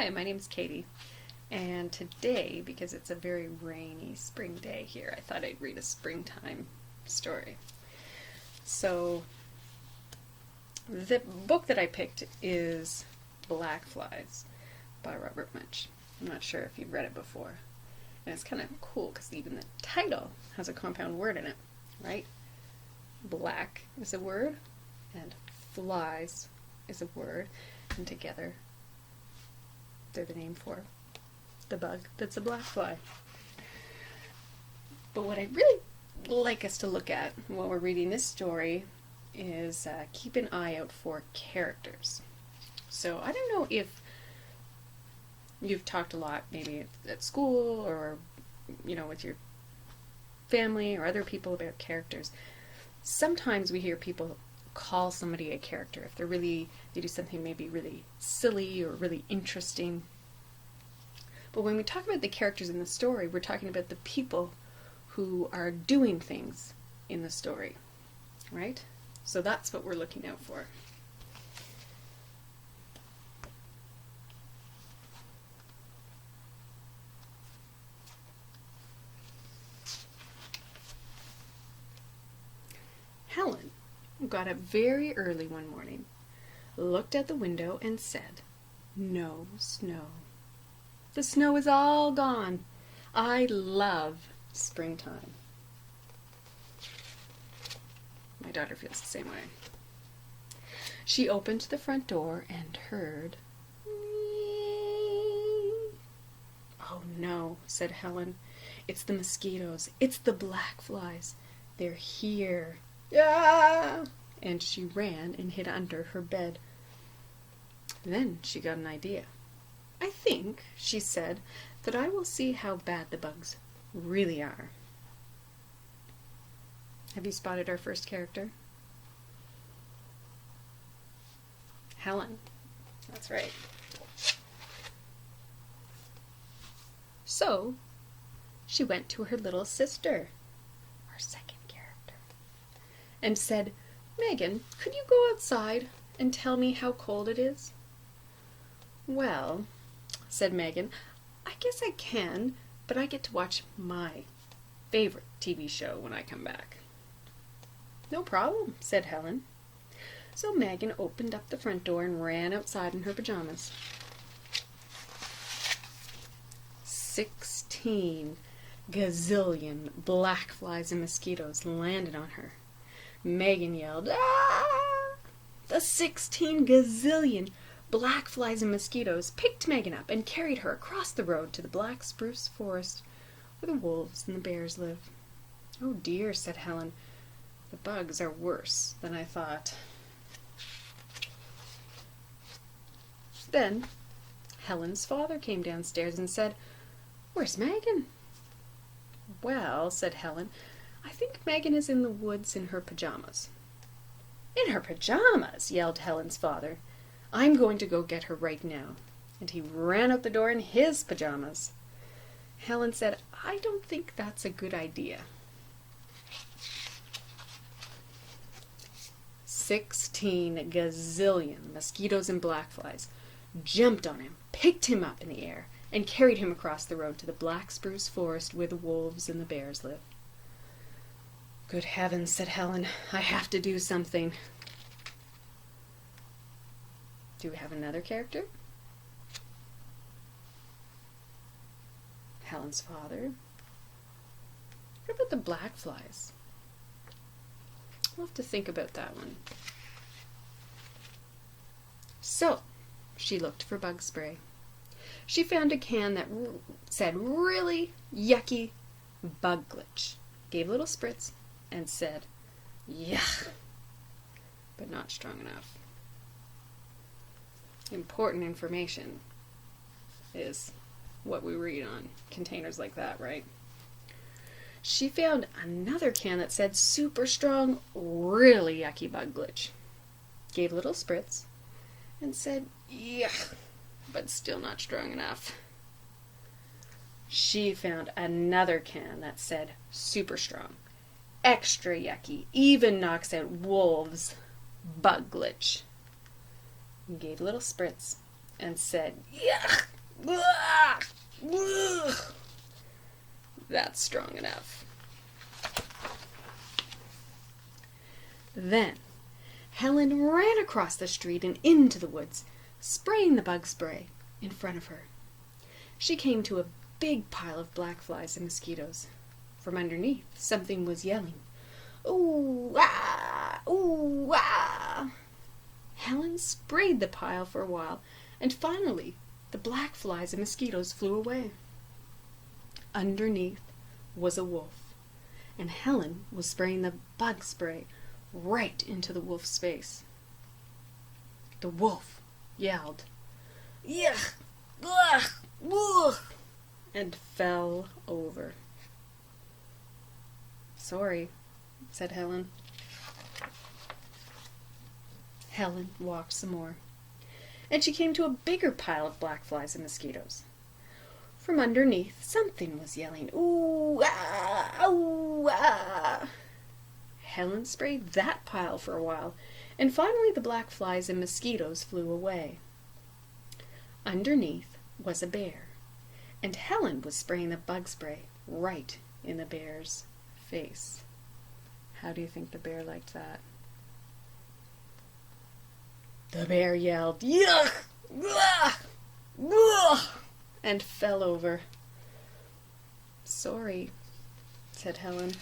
Hi, my name's Katie, and today, because it's a very rainy spring day here, I thought I'd read a springtime story. So, the book that I picked is Blackflies by Robert Munsch. I'm not sure if you've read it before. And it's kind of cool because even the title has a compound word in it, right? Black is a word, and flies is a word, and together they're the name for the bug that's a black fly. But what I'd really like us to look at while we're reading this story is keep an eye out for characters. So I don't know if you've talked a lot maybe at school or with your family or other people about characters. Sometimes we hear people call somebody a character if they do something maybe really silly or really interesting. But when we talk about the characters in the story, we're talking about the people who are doing things in the story, right? So that's what we're looking out for. Helen got up very early one morning, looked at the window, and said, "No snow. The snow is all gone. I love springtime." My daughter feels the same way. She opened the front door and heard, "Oh no," said Helen. "It's the mosquitoes. It's the Blackflies. They're here. Ah!" And she ran and hid under her bed. Then she got an idea. "I think," she said, "that I will see how bad the bugs really are." Have you spotted our first character? Helen. That's right. So she went to her little sister, our second character, and said, "Megan, could you go outside and tell me how cold it is?" "Well," said Megan, "I guess I can, but I get to watch my favorite TV show when I come back." "No problem," said Helen. So Megan opened up the front door and ran outside in her pajamas. 16 gazillion blackflies and mosquitoes landed on her. Megan yelled, "Ah!" The 16 gazillion blackflies and mosquitoes picked Megan up and carried her across the road to the black spruce forest where the wolves and the bears live. "Oh dear," said Helen. "The bugs are worse than I thought." Then Helen's father came downstairs and said, "Where's Megan?" "Well," said Helen, "I think Megan is in the woods in her pajamas." "In her pajamas!" yelled Helen's father. "I'm going to go get her right now." And he ran out the door in his pajamas. Helen said, "I don't think that's a good idea." 16 gazillion mosquitoes and blackflies jumped on him, picked him up in the air, and carried him across the road to the black spruce forest where the wolves and the bears live. "Good heavens," said Helen, "I have to do something." Do we have another character? Helen's father. What about the blackflies? We'll have to think about that one. So, she looked for bug spray. She found a can that said really yucky bug glitch, gave a little spritz, and said, "Yuck," but not strong enough. Important information is what we read on containers like that, right? She found another can that said super strong, really yucky bug glitch, gave a little spritz, and said, "Yuck," but still not strong enough. She found another can that said super strong, extra yucky, even knocks out wolves, bug glitch. Gave a little spritz and said, "Yuck! Ugh! Ugh." That's strong enough. Then Helen ran across the street and into the woods, spraying the bug spray in front of her. She came to a big pile of blackflies and mosquitoes. From underneath, something was yelling, "Ooh, ah! Ooh, ah!" Helen sprayed the pile for a while, and finally the blackflies and mosquitoes flew away. Underneath was a wolf, and Helen was spraying the bug spray right into the wolf's face. The wolf yelled, "Yuck! Ugh! Ugh!" and fell over. "Sorry," said Helen. Helen walked some more, and she came to a bigger pile of blackflies and mosquitoes. From underneath, something was yelling, "Ooh, ah, ooh, ah." Helen sprayed that pile for a while, and finally the blackflies and mosquitoes flew away. Underneath was a bear, and Helen was spraying the bug spray right in the bear's face. How do you think the bear liked that? The bear yelled, "Yuck! Ugh! Ugh!" and fell over. "Sorry," said Helen.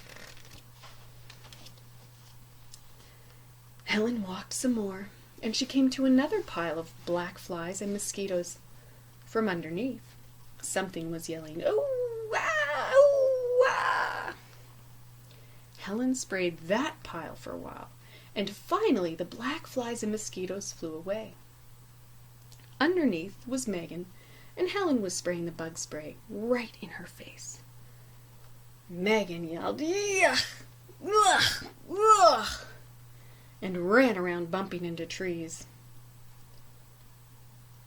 Helen walked some more, and she came to another pile of black flies and mosquitoes. From underneath, something was yelling, "Ooh, ah, ooh, ah." Helen sprayed that pile for a while, and finally the black flies and mosquitoes flew away. Underneath was Megan, and Helen was spraying the bug spray right in her face. Megan yelled, "Yuck! Ugh! Ugh!" and ran around bumping into trees.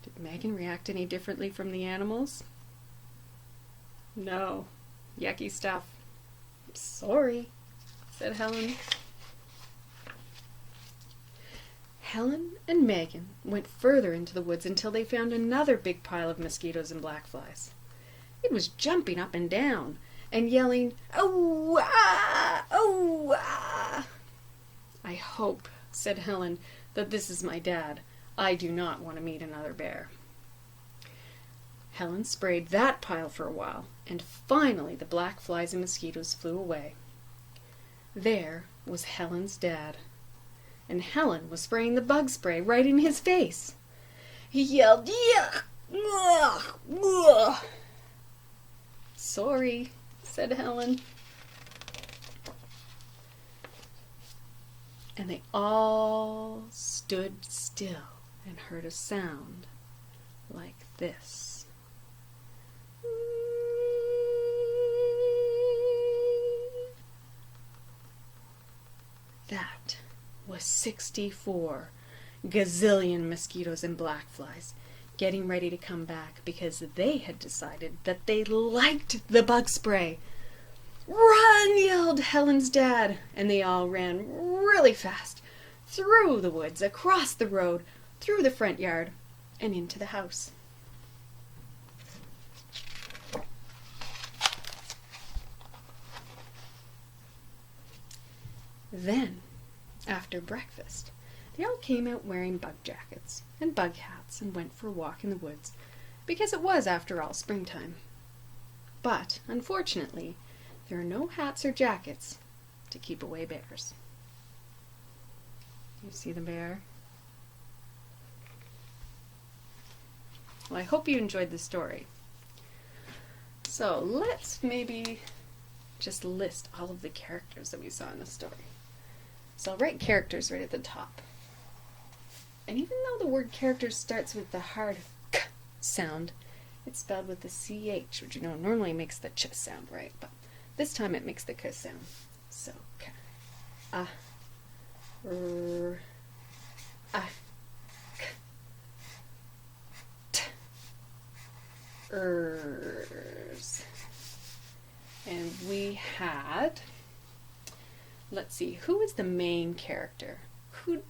Did Megan react any differently from the animals? No. Yucky stuff. "Sorry," said Helen. Helen and Megan went further into the woods until they found another big pile of mosquitoes and blackflies. It was jumping up and down and yelling, "Oh, ah, oh, ah." "I hope," said Helen, "that this is my dad. I do not want to meet another bear." Helen sprayed that pile for a while, and finally the black flies and mosquitoes flew away. There was Helen's dad, and Helen was spraying the bug spray right in his face. He yelled, "Yuck! Ugh! Ugh!" "Sorry," said Helen. And they all stood still and heard a sound like this. That was 64 gazillion mosquitoes and blackflies getting ready to come back because they had decided that they liked the bug spray. "Run!" yelled Helen's dad, and they all ran really fast through the woods, across the road, through the front yard, and into the house. Then, after breakfast, they all came out wearing bug jackets and bug hats and went for a walk in the woods, because it was, after all, springtime. But, unfortunately, there are no hats or jackets to keep away bears. You see the bear? Well, I hope you enjoyed the story. So let's maybe just list all of the characters that we saw in the story. So I'll write characters right at the top. And even though the word characters starts with the hard k sound, it's spelled with the ch, which normally makes the ch sound, right? But this time it makes the k sound. So k, a, r, a, k, t, ers. And we had, let's see, who is the main character? Who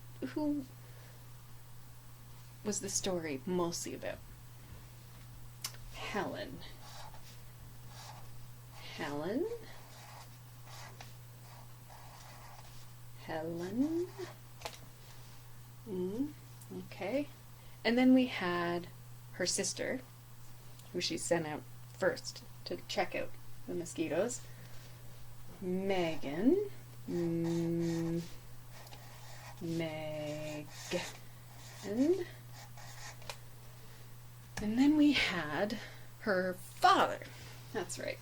was the story mostly about? Helen. Helen. Helen. Okay. And then we had her sister, who she sent out first to check out the mosquitoes. Megan. Megan. And then we had her father. That's right.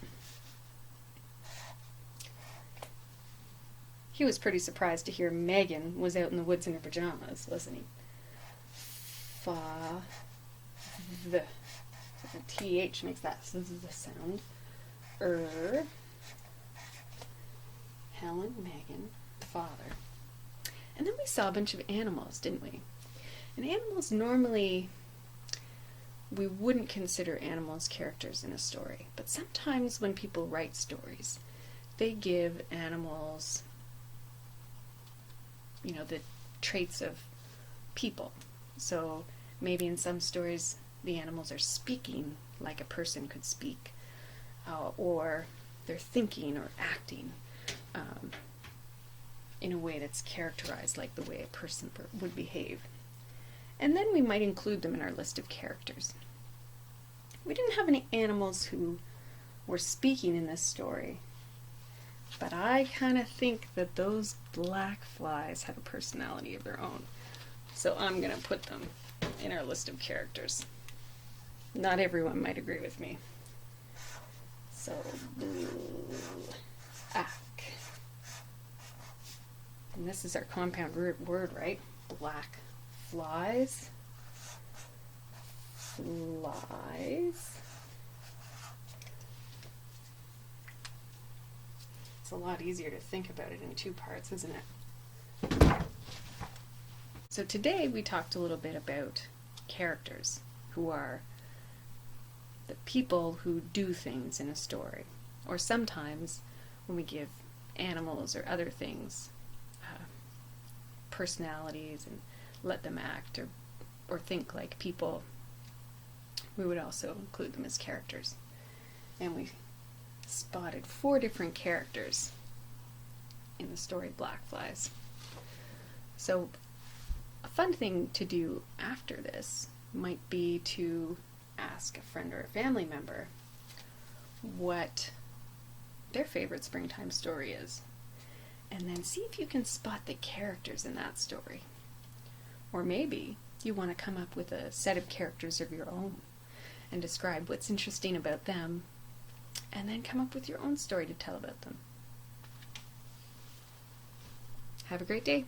He was pretty surprised to hear Megan was out in the woods in her pajamas, wasn't he? The TH makes that sound. Helen, Megan, father. And then we saw a bunch of animals, didn't we? And animals normally, we wouldn't consider animals characters in a story. But sometimes when people write stories, they give animals, the traits of people. So maybe in some stories the animals are speaking like a person could speak, or they're thinking or acting in a way that's characterized like the way a person would behave. And then we might include them in our list of characters. We didn't have any animals who were speaking in this story, but I kind of think that those Blackflies have a personality of their own. So I'm going to put them in our list of characters. Not everyone might agree with me. So, black. And this is our compound word, right? Black flies. Flies. It's a lot easier to think about it in two parts, isn't it? So today we talked a little bit about characters, who are the people who do things in a story. Or sometimes when we give animals or other things personalities and let them act or think like people, we would also include them as characters. And we spotted 4 different characters in the story Blackflies. So a fun thing to do after this might be to ask a friend or a family member what their favorite springtime story is, and then see if you can spot the characters in that story. Or maybe you want to come up with a set of characters of your own and describe what's interesting about them, and then come up with your own story to tell about them. Have a great day.